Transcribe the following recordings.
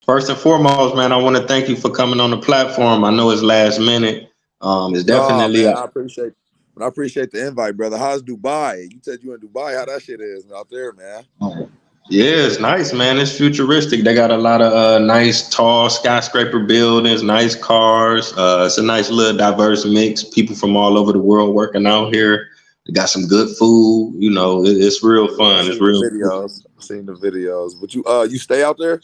First and foremost, man, I want to thank you for coming on the platform. I know it's last minute. It's No, definitely man, I appreciate the invite, brother. How's Dubai? You said you in Dubai. How that shit is out there, man? yeah, it's nice, man. It's futuristic. They got a lot of nice, tall skyscraper buildings, nice cars. It's a nice little diverse mix. People from all over the world working out here. They got some good food. You know, it's real Yeah, I fun. It's seen the real. videos. I seen the videos. But you stay out there?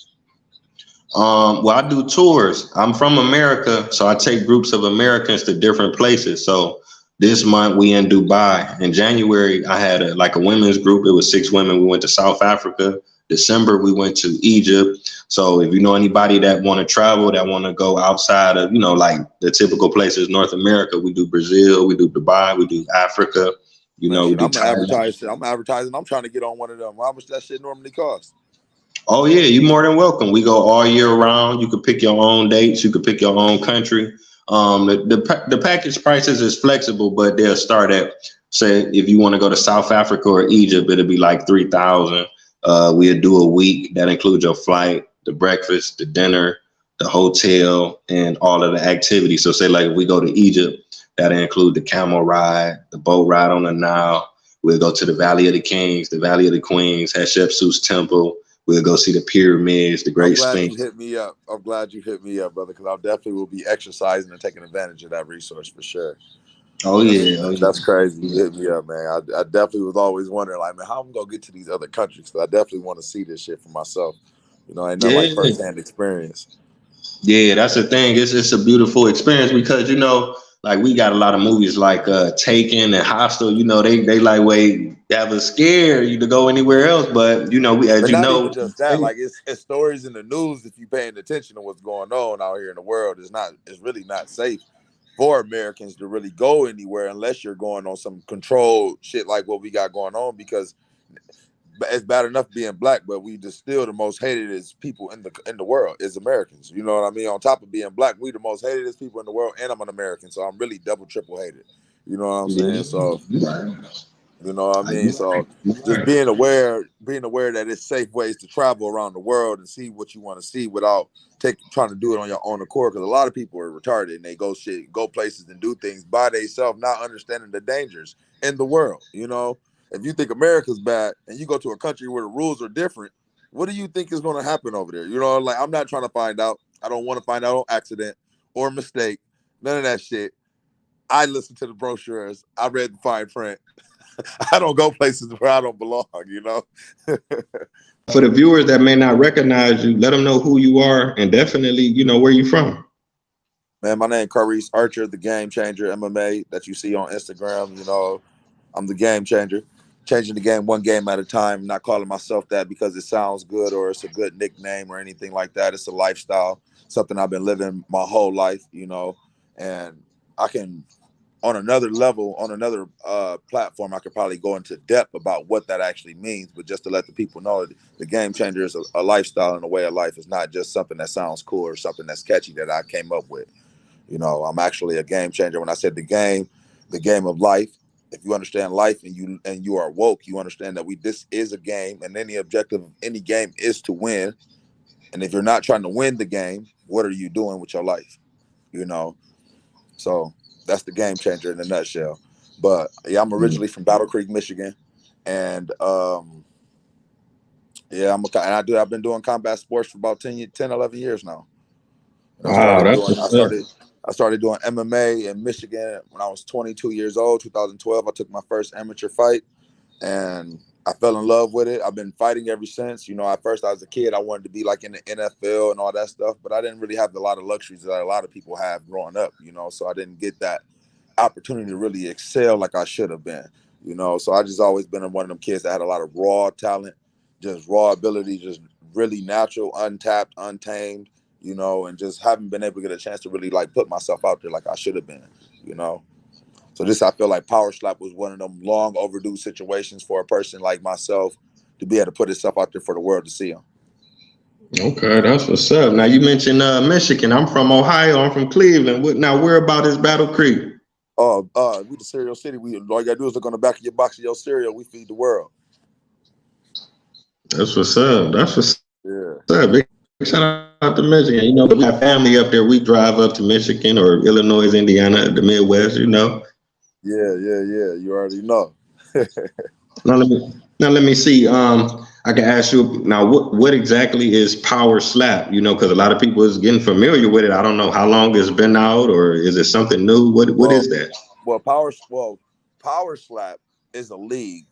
Well, I do tours. I'm from America, so I take groups of Americans to different places. So this month we in Dubai. In January, I had a women's group. It was 6 women. We went to South Africa. December we went to Egypt. So if you know anybody that want to travel, that want to go outside of like the typical places, North America, we do Brazil, we do Dubai, we do Africa. Man, We shit, do I'm gonna Thailand. advertise shit. I'm advertising. I'm trying to get on one of them. How much that shit normally cost? Oh yeah, you're more than welcome. We go all year round. You could pick your own dates. You could pick your own country. The package prices is flexible, but they'll start at, say, if you want to go to South Africa or Egypt, it'll be like 3,000. We'll do a week that includes your flight, the breakfast, the dinner, the hotel, and all of the activities. So say like if we go to Egypt, that'll include the camel ride, the boat ride on the Nile. We'll go to the Valley of the Kings, the Valley of the Queens, Hatshepsut's temple. We'll go see the pyramids, the I'm Great glad you Sphinx. hit me up. I'm glad you hit me up, brother, because I definitely will be exercising and taking advantage of that resource for sure. Oh That's yeah, oh that's crazy. You yeah. hit me up, man. I definitely was always wondering, like, man, how I'm gonna get to these other countries? Because I definitely want to see this shit for myself. Ain't nothing like Yeah, firsthand experience. yeah, that's the thing. It's a beautiful experience because like we got a lot of movies like Taken and Hostel. They like way have a scare you to go anywhere else, but we as But you not know. even just that. Like it's stories in the news. If you paying attention to what's going on out here in the world, it's really not safe for Americans to really go anywhere unless you're going on some controlled shit like what we got going on. Because it's bad enough being black, but we just still the most hated as people in the world is Americans. You know what I mean? On top of being black, we the most hated as people in the world, and I'm an American, so I'm really double triple hated. You know what I'm saying? Yeah, So right. you know what I mean? So just being aware that it's safe ways to travel around the world and see what you want to see without trying to do it on your own accord. Because a lot of people are retarded and they go places and do things by themselves, not understanding the dangers in the world. If you think America's bad and you go to a country where the rules are different, what do you think is going to happen over there? Like I'm not trying to find out. I don't want to find out on accident or mistake. None of that shit. I listen to the brochures. I read the fine print. I don't go places where I don't belong. For the viewers that may not recognize you, let them know who you are and definitely where you from. Man, my name Carrese Archer, the game changer MMA that you see on Instagram. I'm the game changer, changing the game one game at a time. Not calling myself that because it sounds good or it's a good nickname or anything like that. It's a lifestyle, something I've been living my whole life. And I can on another level, on another platform, I could probably go into depth about what that actually means. But just to let the people know, the game changer is a lifestyle and a way of life. It's not just something that sounds cool or something that's catchy that I came up with. I'm actually a game changer. When I said the game of life. If you understand life and you are woke, you understand that this is a game, and any objective of any game is to win. And if you're not trying to win the game, what are you doing with your life? You know, so that's the game changer in a nutshell. But yeah, I'm originally from Battle Creek, Michigan, and yeah, I've been doing combat sports for about 11 years now. And Wow, that's what's up. I started doing MMA in Michigan when I was 22 years old. 2012, I took my first amateur fight, and I fell in love with it. I've been fighting ever since. At first I was a kid, I wanted to be like in the NFL and all that stuff, but I didn't really have a lot of luxuries that a lot of people have growing up. So I didn't get that opportunity to really excel like I should have been. So I just always been one of them kids that had a lot of raw talent, just raw ability, just really natural, untapped, untamed, and just haven't been able to get a chance to really like put myself out there like I should have been, you know. So I feel like Power Slap was one of them long overdue situations for a person like myself to be able to put itself out there for the world to see them. Okay, that's what's up. Now you mentioned Michigan. I'm from Ohio. I'm from Cleveland. Now where about is Battle Creek? We the cereal city. All you gotta do is look on the back of your box of your cereal. We feed the world. That's what's up. That's what's Yeah. up. Shout out to Michigan. You know, we got family up there. We drive up to Michigan or Illinois, Indiana, the Midwest. You know. Yeah. You already know. Now let me see. I can ask you now. What exactly is Power Slap? You know, because a lot of people is getting familiar with it. I don't know how long it's been out, or is it something new? What Well, is that? Power Slap is a league,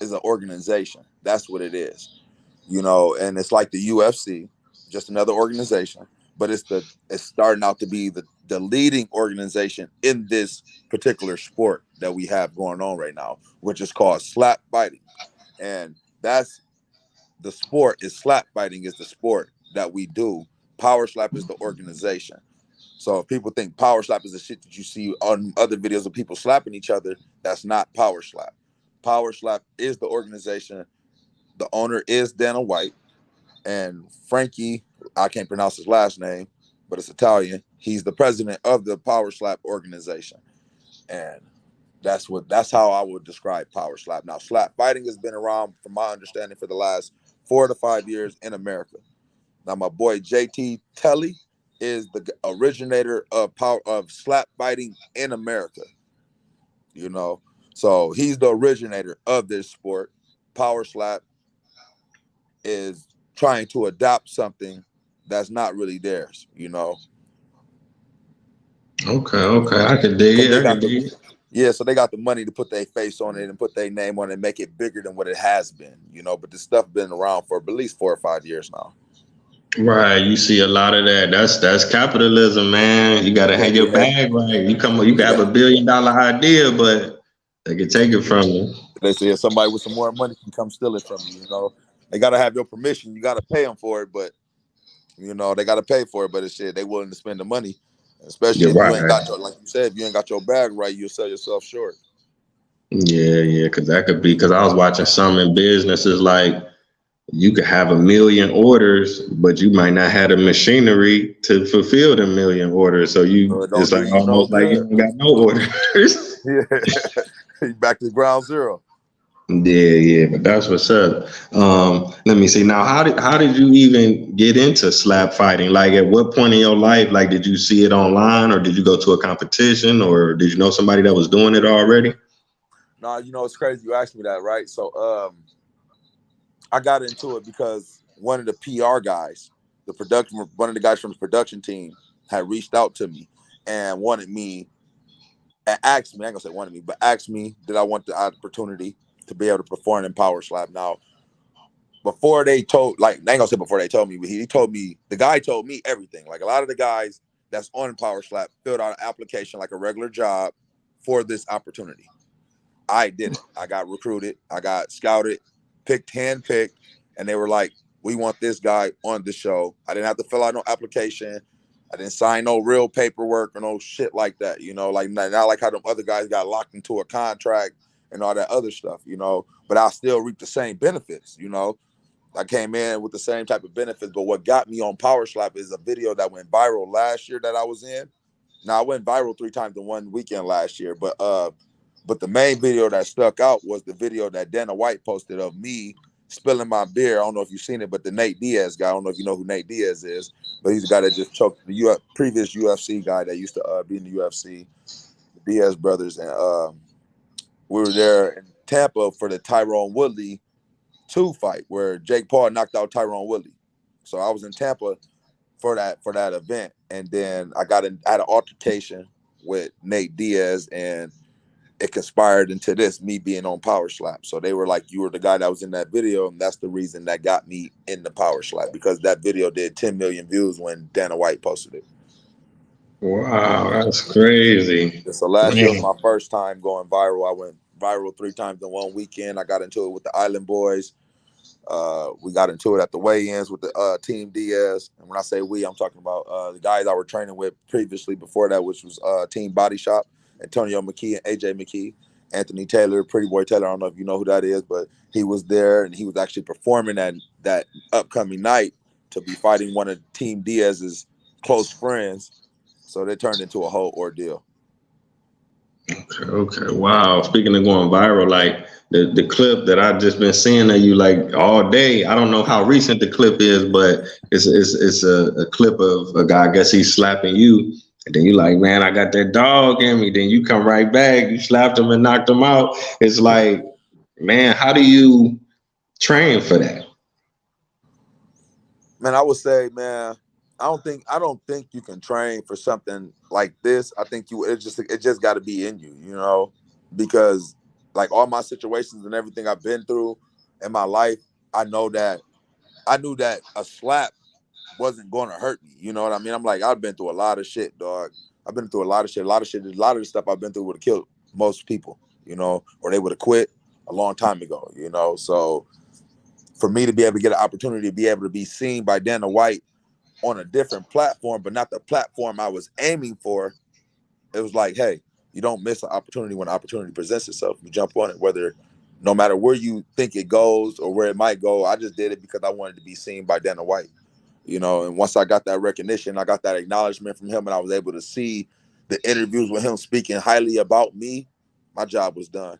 is an organization. That's what it is. You know, and it's like the UFC, just another organization, but it's starting out to be the leading organization in this particular sport that we have going on right now, which is called slap fighting. And that's the sport is slap fighting is the sport that we do. Power slap is the organization. So if people think power slap is the shit that you see on other videos of people slapping each other, that's not power slap. Power slap is the organization. The owner is Dana White, and Frankie, I can't pronounce his last name, but it's Italian. He's the president of the Power Slap organization. And that's how I would describe Power Slap. Now, slap fighting has been around, from my understanding, for the last 4 to 5 years in America. Now, my boy JT Telly is the originator of slap fighting in America. You know, so he's the originator of this sport. Power Slap is trying to adopt something that's not really theirs. You know, Okay, I can dig because it. they I can got dig it. so they got the money to put their face on it and put their name on it and make it bigger than what it has been. You know, but this stuff been around for at least 4 or 5 years now. Right, you see a lot of that. That's capitalism, man. You got to hang your Yeah, bag right. You can have yeah. $1 billion idea, but they can take it from you. They say somebody with some more money can come steal it from you. You know, they got to have your permission. You got to pay them for it, but you know they got to pay for it. But it's shit, they willing to spend the money, especially You're if you ain't right. got your, like you said, if you ain't got your bag right, you'll sell yourself short. Yeah, because that could be because I was watching some in businesses like you could have 1 million orders, but you might not have the machinery to fulfill the 1 million orders. So So you it it's don't do like you no almost like you good. don't got no orders. Yeah, back to ground zero. Yeah, but that's what's up. Let me see. Now, how did you even get into slap fighting? Like, at what point in your life, like, did you see it online, or did you go to a competition, or did you know somebody that was doing it already? Nah, you know it's crazy you asked me that, right? So I got into it because one of the PR guys, one of the guys from the production team had reached out to me and wanted me and asked me, I ain't gonna say wanted me, but asked me did I want the opportunity to be able to perform in Power Slap. Now, before they told, like, I ain't gonna say before they told me, but he told me, the guy told me everything. Like a lot of the guys that's on Power Slap filled out an application like a regular job for this opportunity. I did it. I got recruited. I got scouted, handpicked, and they were like, "We want this guy on the show." I didn't have to fill out no application. I didn't sign no real paperwork or no shit like that. You know, like not like how the other guys got locked into a contract and all that other stuff. You know, but I still reap the same benefits. You know, I came in with the same type of benefits. But what got me on Power Slap is a video that went viral last year that I was in. Now I went viral 3 times in one weekend last year, but the main video that stuck out was the video that Dana White posted of me spilling my beer. I don't know if you've seen it, but the Nate Diaz guy. I don't know if you know who Nate Diaz is, but he's the guy that just choked the previous UFC guy that used to be in the UFC, the Diaz brothers, and we were there in Tampa for the Tyrone Woodley 2 fight where Jake Paul knocked out Tyrone Woodley. So I was in Tampa for that event, and then I had an altercation with Nate Diaz, and it conspired into me being on Power Slap. So they were like, "You were the guy that was in that video," and that's the reason that got me in the Power Slap, because that video did 10 million views when Dana White posted it. Wow, that's crazy, So last year was man. my first time going viral. I went viral 3 times in one weekend. I got into it with the Island Boys. We got into it at the weigh-ins with the Team Diaz. And when I say we, I'm talking about the guys I were training with previously before that, which was Team Body Shop, Antonio McKee and AJ McKee, Anthony Taylor, Pretty Boy Taylor. I don't know if you know who that is, but he was there and he was actually performing that upcoming night to be fighting one of Team Diaz's close friends. So they turned into a whole ordeal. Okay, wow. Speaking of going viral, like the clip that I just been seeing of you like all day. I don't know how recent the clip is, but it's a clip of a guy. I guess he's slapping you, and then you like, man, I got that dog in me. Then you come right back, you slapped him and knocked him out. It's like, man, how do you train for that? Man, I would say, man, I don't think you can train for something like this. I think it just got to be in you, you know, because like all my situations and everything I've been through in my life, I knew that a slap wasn't going to hurt me. You know what I mean? I'm like, I've been through a lot of shit, dog. I've been through a lot of shit. A lot of the stuff I've been through would have killed most people, you know, or they would have quit a long time ago, you know. So for me to be able to get an opportunity to be able to be seen by Dana White on a different platform, but not the platform I was aiming for, it was like, hey, you don't miss an opportunity when an opportunity presents itself. You jump on it, whether no matter where you think it goes or where it might go. I just did it because I wanted to be seen by Dana White, you know. And once I got that recognition, I got that acknowledgement from him, and I was able to see the interviews with him speaking highly about me, my job was done.